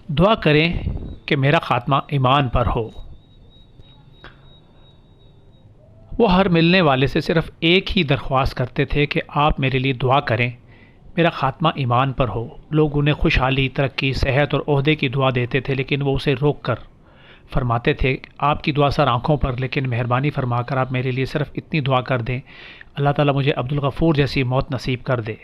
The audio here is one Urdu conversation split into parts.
دعا کریں کہ میرا خاتمہ ایمان پر ہو۔ وہ ہر ملنے والے سے صرف ایک ہی درخواست کرتے تھے کہ آپ میرے لیے دعا کریں، میرا خاتمہ ایمان پر ہو۔ لوگ انہیں خوشحالی، ترقی، صحت اور عہدے کی دعا دیتے تھے، لیکن وہ اسے روک کر فرماتے تھے آپ کی دعا سر آنکھوں پر، لیکن مہربانی فرما کر آپ میرے لیے صرف اتنی دعا کر دیں، اللہ تعالیٰ مجھے عبدالغفور جیسی موت نصیب کر دے۔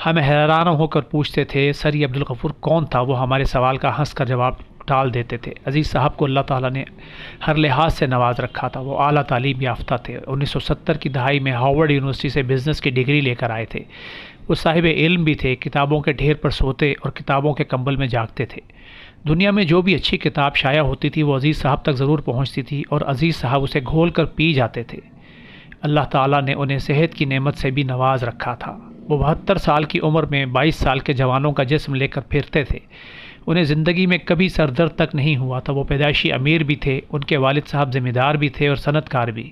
ہم حیران ہو کر پوچھتے تھے سر یہ عبدالغفور کون تھا؟ وہ ہمارے سوال کا ہنس کر جواب ٹال دیتے تھے۔ عزیز صاحب کو اللہ تعالیٰ نے ہر لحاظ سے نواز رکھا تھا۔ وہ اعلیٰ تعلیم یافتہ تھے۔ 1970 کی دہائی میں ہارورڈ یونیورسٹی سے بزنس کی ڈگری لے کر آئے تھے۔ وہ صاحب علم بھی تھے، کتابوں کے ڈھیر پر سوتے اور کتابوں کے کمبل میں جاگتے تھے۔ دنیا میں جو بھی اچھی کتاب شائع ہوتی تھی وہ عزیز صاحب تک ضرور پہنچتی تھی اور عزیز صاحب اسے گھول کر پی جاتے تھے۔ اللہ تعالیٰ نے انہیں صحت کی نعمت سے بھی نواز رکھا تھا۔ وہ 72 سال کی عمر میں 22 سال کے جوانوں کا جسم لے کر پھرتے تھے۔ انہیں زندگی میں کبھی سر درد تک نہیں ہوا تھا۔ وہ پیدائشی امیر بھی تھے، ان کے والد صاحب ذمہ دار بھی تھے اور صنعت کار بھی۔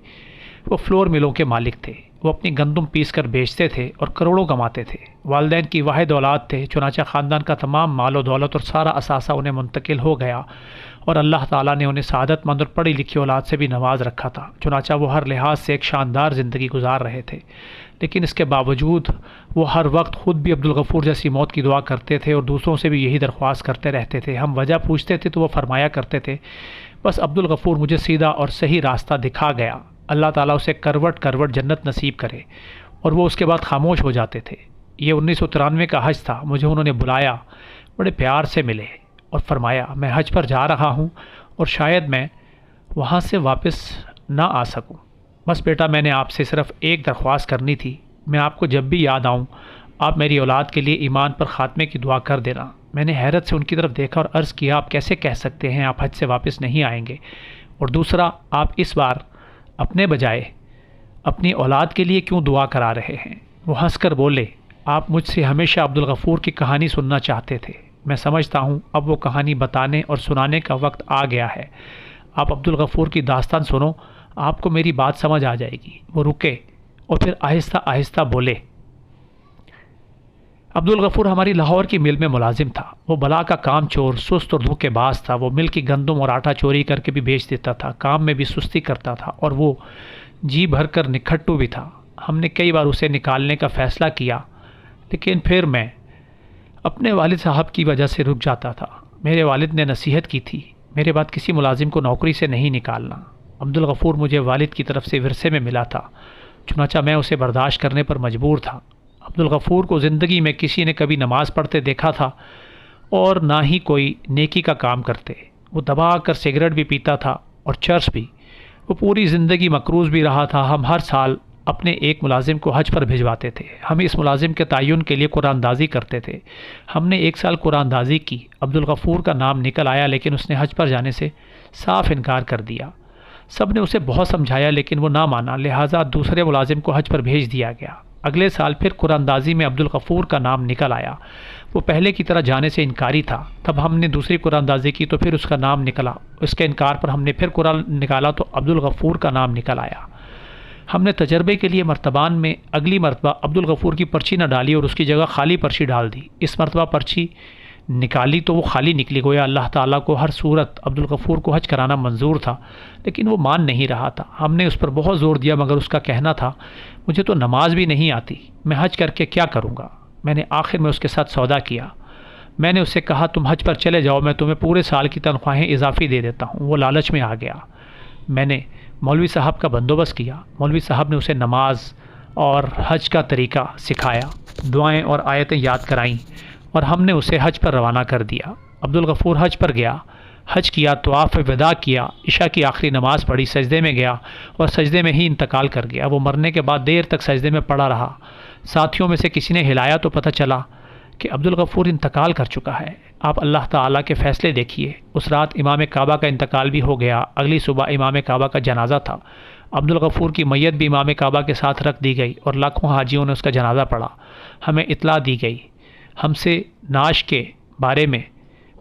وہ فلور ملوں کے مالک تھے۔ وہ اپنی گندم پیس کر بیچتے تھے اور کروڑوں کماتے تھے۔ والدین کی واحد اولاد تھے، چنانچہ خاندان کا تمام مال و دولت اور سارا اثاثہ انہیں منتقل ہو گیا اور اللہ تعالیٰ نے انہیں سعادت مند اور پڑھی لکھی اولاد سے بھی نواز رکھا تھا، چنانچہ وہ ہر لحاظ سے ایک شاندار زندگی گزار رہے تھے۔ لیکن اس کے باوجود وہ ہر وقت خود بھی عبدالغفور جیسی موت کی دعا کرتے تھے اور دوسروں سے بھی یہی درخواست کرتے رہتے تھے۔ ہم وجہ پوچھتے تھے تو وہ فرمایا کرتے تھے بس عبدالغفور مجھے سیدھا اور صحیح راستہ دکھا گیا، اللہ تعالیٰ اسے کروٹ کروٹ جنت نصیب کرے، اور وہ اس کے بعد خاموش ہو جاتے تھے۔ یہ 1993 کا حج تھا۔ مجھے انہوں نے بلایا، بڑے پیار سے ملے اور فرمایا میں حج پر جا رہا ہوں اور شاید میں وہاں سے واپس نہ آ سکوں۔ بس بیٹا میں نے آپ سے صرف ایک درخواست کرنی تھی، میں آپ کو جب بھی یاد آؤں آپ میری اولاد کے لیے ایمان پر خاتمے کی دعا کر دینا۔ میں نے حیرت سے ان کی طرف دیکھا اور عرض کیا آپ کیسے کہہ سکتے ہیں آپ حج سے واپس نہیں آئیں گے؟ اور دوسرا آپ اس بار اپنے بجائے اپنی اولاد کے لیے کیوں دعا کرا رہے ہیں؟ وہ ہنس کر بولے آپ مجھ سے ہمیشہ عبدالغفور کی کہانی سننا چاہتے تھے، میں سمجھتا ہوں اب وہ کہانی بتانے اور سنانے کا وقت آ گیا ہے۔ آپ عبدالغفور کی داستان سنو، آپ کو میری بات سمجھ آ جائے گی۔ وہ رکے اور پھر آہستہ آہستہ بولے عبدالغفور ہماری لاہور کی مل میں ملازم تھا۔ وہ بلا کا کام چور، سست اور دھوکے باز تھا۔ وہ مل کی گندم اور آٹا چوری کر کے بھی بیچ دیتا تھا، کام میں بھی سستی کرتا تھا اور وہ جی بھر کر نکھٹو بھی تھا۔ ہم نے کئی بار اسے نکالنے کا فیصلہ کیا، لیکن پھر میں اپنے والد صاحب کی وجہ سے رک جاتا تھا۔ میرے والد نے نصیحت کی تھی میرے بعد کسی ملازم کو نوکری سے نہیں نکالنا۔ عبدالغفور مجھے والد کی طرف سے ورثے میں ملا تھا، چنانچہ میں اسے برداشت کرنے پر مجبور تھا۔ عبدالغفور کو زندگی میں کسی نے کبھی نماز پڑھتے دیکھا تھا اور نہ ہی کوئی نیکی کا کام کرتے۔ وہ دبا کر سگریٹ بھی پیتا تھا اور چرس بھی۔ وہ پوری زندگی مقروض بھی رہا تھا۔ ہم ہر سال اپنے ایک ملازم کو حج پر بھجواتے تھے۔ ہم اس ملازم کے تعین کے لیے قرآن دازی کرتے تھے۔ ہم نے ایک سال قرآن دازی کی، عبدالغفور کا نام نکل آیا، لیکن اس نے حج پر جانے سے صاف انکار کر دیا۔ سب نے اسے بہت سمجھایا لیکن وہ نہ مانا، لہٰذا دوسرے ملازم کو حج پر بھیج دیا گیا۔ اگلے سال پھر قرآن دازی میں عبدالغفور کا نام نکل آیا۔ وہ پہلے کی طرح جانے سے انکاری تھا۔ تب ہم نے دوسری قرآن دازی کی تو پھر اس کا نام نکلا۔ اس کے انکار پر ہم نے پھر قرآن نکالا تو عبدالغفور کا نام نکل آیا۔ ہم نے تجربے کے لیے مرتبان میں اگلی مرتبہ عبدالغفور کی پرچی نہ ڈالی اور اس کی جگہ خالی پرچی ڈال دی۔ اس مرتبہ پرچی نکالی تو وہ خالی نکلی، گویا اللہ تعالیٰ کو ہر صورت عبدالغفور کو حج کرانا منظور تھا، لیکن وہ مان نہیں رہا تھا۔ ہم نے اس پر بہت زور دیا مگر اس کا کہنا تھا مجھے تو نماز بھی نہیں آتی، میں حج کر کے کیا کروں گا؟ میں نے آخر میں اس کے ساتھ سودا کیا۔ میں نے اس سے کہا تم حج پر چلے جاؤ، میں تمہیں پورے سال کی تنخواہیں اضافی دے دیتا ہوں۔ وہ لالچ میں آ گیا۔ میں نے مولوی صاحب کا بندوبست کیا۔ مولوی صاحب نے اسے نماز اور حج کا طریقہ سکھایا، دعائیں اور آیتیں یاد کرائیں اور ہم نے اسے حج پر روانہ کر دیا۔ عبدالغفور حج پر گیا، حج کیا، طواف وداع کیا، عشاء کی آخری نماز پڑھی، سجدے میں گیا اور سجدے میں ہی انتقال کر گیا۔ وہ مرنے کے بعد دیر تک سجدے میں پڑا رہا۔ ساتھیوں میں سے کسی نے ہلایا تو پتہ چلا کہ عبدالغفور انتقال کر چکا ہے۔ آپ اللہ تعالیٰ کے فیصلے دیکھیے۔ اس رات امام کعبہ کا انتقال بھی ہو گیا۔ اگلی صبح امام کعبہ کا جنازہ تھا۔ عبدالغفور کی میت بھی امام کعبہ کے ساتھ رکھ دی گئی اور لاکھوں حاجیوں نے اس کا جنازہ پڑھا۔ ہمیں اطلاع دی گئی، ہم سے نعش کے بارے میں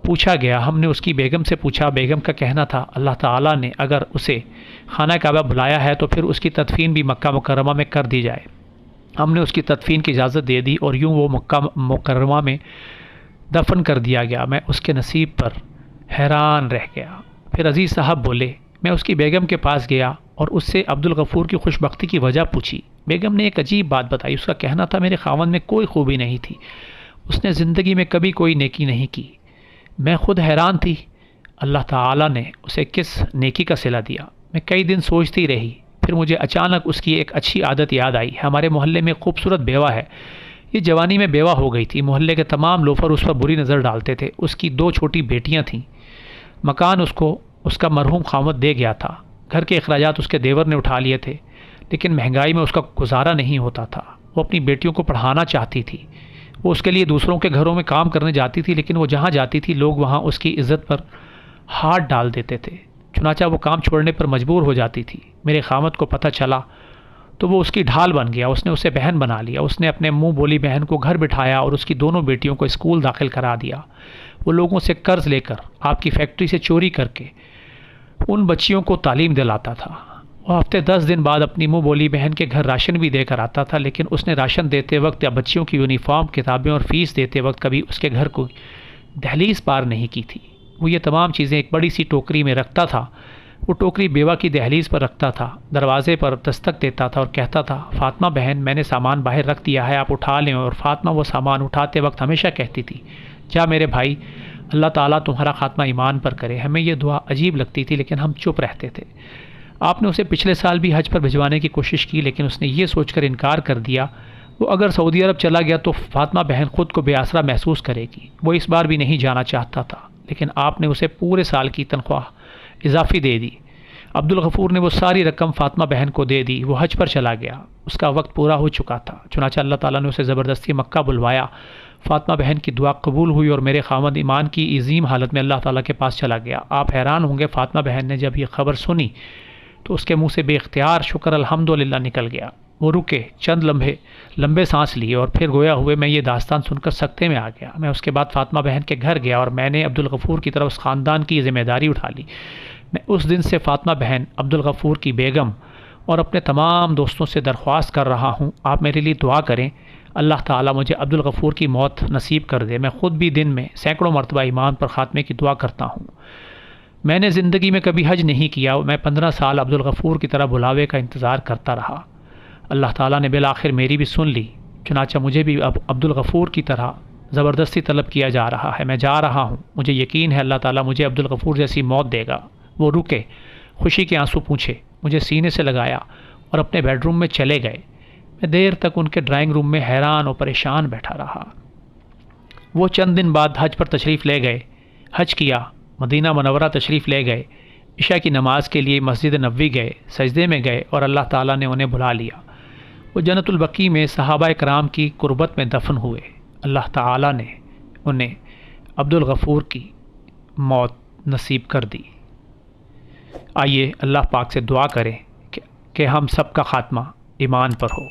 پوچھا گیا۔ ہم نے اس کی بیگم سے پوچھا، بیگم کا کہنا تھا اللہ تعالیٰ نے اگر اسے خانہ کعبہ بلایا ہے تو پھر اس کی تدفین بھی مکہ مکرمہ میں کر دی جائے۔ ہم نے اس کی تدفین کی اجازت دے دی اور یوں وہ مکہ مکرمہ میں دفن کر دیا گیا۔ میں اس کے نصیب پر حیران رہ گیا۔ پھر عزیز صاحب بولے، میں اس کی بیگم کے پاس گیا اور اس سے عبدالغفور کی خوش بختی کی وجہ پوچھی۔ بیگم نے ایک عجیب بات بتائی۔ اس کا کہنا تھا میرے خاوند میں کوئی خوبی نہیں تھی، اس نے زندگی میں کبھی کوئی نیکی نہیں کی۔ میں خود حیران تھی، اللہ تعالیٰ نے اسے کس نیکی کا صلہ دیا۔ میں کئی دن سوچتی رہی، پھر مجھے اچانک اس کی ایک اچھی عادت یاد آئی۔ ہمارے محلے میں خوبصورت بیوہ ہے، یہ جوانی میں بیوہ ہو گئی تھی۔ محلے کے تمام لوفر اس پر بری نظر ڈالتے تھے۔ اس کی 2 چھوٹی بیٹیاں تھیں۔ مکان اس کو اس کا مرحوم خاوند دے گیا تھا۔ گھر کے اخراجات اس کے دیور نے اٹھا لیے تھے، لیکن مہنگائی میں اس کا گزارا نہیں ہوتا تھا۔ وہ اپنی بیٹیوں کو پڑھانا چاہتی تھی۔ وہ اس کے لیے دوسروں کے گھروں میں کام کرنے جاتی تھی، لیکن وہ جہاں جاتی تھی لوگ وہاں اس کی عزت پر ہاتھ ڈال دیتے تھے، چنانچہ وہ کام چھوڑنے پر مجبور ہو جاتی تھی۔ میرے خاوند کو پتہ چلا تو وہ اس کی ڈھال بن گیا۔ اس نے اسے بہن بنا لیا۔ اس نے اپنے منہ بولی بہن کو گھر بٹھایا اور اس کی دونوں بیٹیوں کو اسکول داخل کرا دیا۔ وہ لوگوں سے قرض لے کر، آپ کی فیکٹری سے چوری کر کے ان بچیوں کو تعلیم دلاتا تھا۔ وہ ہفتے 10 دن بعد اپنی منہ بولی بہن کے گھر راشن بھی دے کر آتا تھا، لیکن اس نے راشن دیتے وقت یا بچیوں کی یونیفارم، کتابیں اور فیس دیتے وقت کبھی اس کے گھر کو دہلیز پار نہیں کی تھی۔ وہ یہ تمام چیزیں ایک بڑی سی ٹوکری میں رکھتا تھا۔ وہ ٹوکری بیوہ کی دہلیز پر رکھتا تھا، دروازے پر دستک دیتا تھا اور کہتا تھا، فاطمہ بہن میں نے سامان باہر رکھ دیا ہے، آپ اٹھا لیں۔ اور فاطمہ وہ سامان اٹھاتے وقت ہمیشہ کہتی تھی، جا میرے بھائی، اللہ تعالیٰ تمہارا خاتمہ ایمان پر کرے۔ ہمیں یہ دعا عجیب لگتی تھی، لیکن ہم چپ رہتے تھے۔ آپ نے اسے پچھلے سال بھی حج پر بھجوانے کی کوشش کی، لیکن اس نے یہ سوچ کر انکار کر دیا وہ اگر سعودی عرب چلا گیا تو فاطمہ بہن خود کو بے آسرا محسوس کرے گی۔ وہ اس بار بھی نہیں جانا چاہتا تھا، لیکن آپ نے اسے پورے سال کی تنخواہ اضافی دے دی۔ عبدالغفور نے وہ ساری رقم فاطمہ بہن کو دے دی۔ وہ حج پر چلا گیا، اس کا وقت پورا ہو چکا تھا، چنانچہ اللہ تعالیٰ نے اسے زبردستی مکہ بلوایا۔ فاطمہ بہن کی دعا قبول ہوئی اور میرے خاوند ایمان کی عظیم حالت میں اللہ تعالیٰ کے پاس چلا گیا۔ آپ حیران ہوں گے، فاطمہ بہن نے جب یہ خبر سنی تو اس کے منہ سے بے اختیار شکر الحمدللہ نکل گیا۔ وہ رکے، چند لمبے سانس لیے اور پھر گویا ہوئے میں یہ داستان سن کر سکتے میں آ گیا۔ میں اس کے بعد فاطمہ بہن کے گھر گیا اور میں نے عبدالغفور کی طرف اس خاندان کی ذمہ داری اٹھا لی۔ میں اس دن سے فاطمہ بہن، عبدالغفور کی بیگم اور اپنے تمام دوستوں سے درخواست کر رہا ہوں، آپ میرے لیے دعا کریں، اللہ تعالیٰ مجھے عبدالغفور کی موت نصیب کر دے۔ میں خود بھی دن میں سینکڑوں مرتبہ ایمان پر خاتمے کی دعا کرتا ہوں۔ میں نے زندگی میں کبھی حج نہیں کیا۔ میں 15 سال عبدالغفور کی طرح بلاوے کا انتظار کرتا رہا۔ اللہ تعالیٰ نے بالآخر میری بھی سن لی، چنانچہ مجھے بھی اب عبدالغفور کی طرح زبردستی طلب کیا جا رہا ہے۔ میں جا رہا ہوں، مجھے یقین ہے اللہ تعالیٰ مجھے عبدالغفور جیسی موت دے گا۔ وہ رکے، خوشی کے آنسو پونچھے، مجھے سینے سے لگایا اور اپنے بیڈ روم میں چلے گئے۔ میں دیر تک ان کے ڈرائنگ روم میں حیران اور پریشان بیٹھا رہا۔ وہ چند دن بعد حج پر تشریف لے گئے، حج کیا، مدینہ منورہ تشریف لے گئے، عشاء کی نماز کے لیے مسجد نبوی گئے، سجدے میں گئے اور اللہ تعالیٰ نے انہیں بلا لیا۔ وہ جنت البقیع میں صحابہ کرام کی قربت میں دفن ہوئے۔ اللہ تعالیٰ نے انہیں عبدالغفور کی موت نصیب کر دی۔ آئیے اللہ پاک سے دعا کریں کہ ہم سب کا خاتمہ ایمان پر ہو۔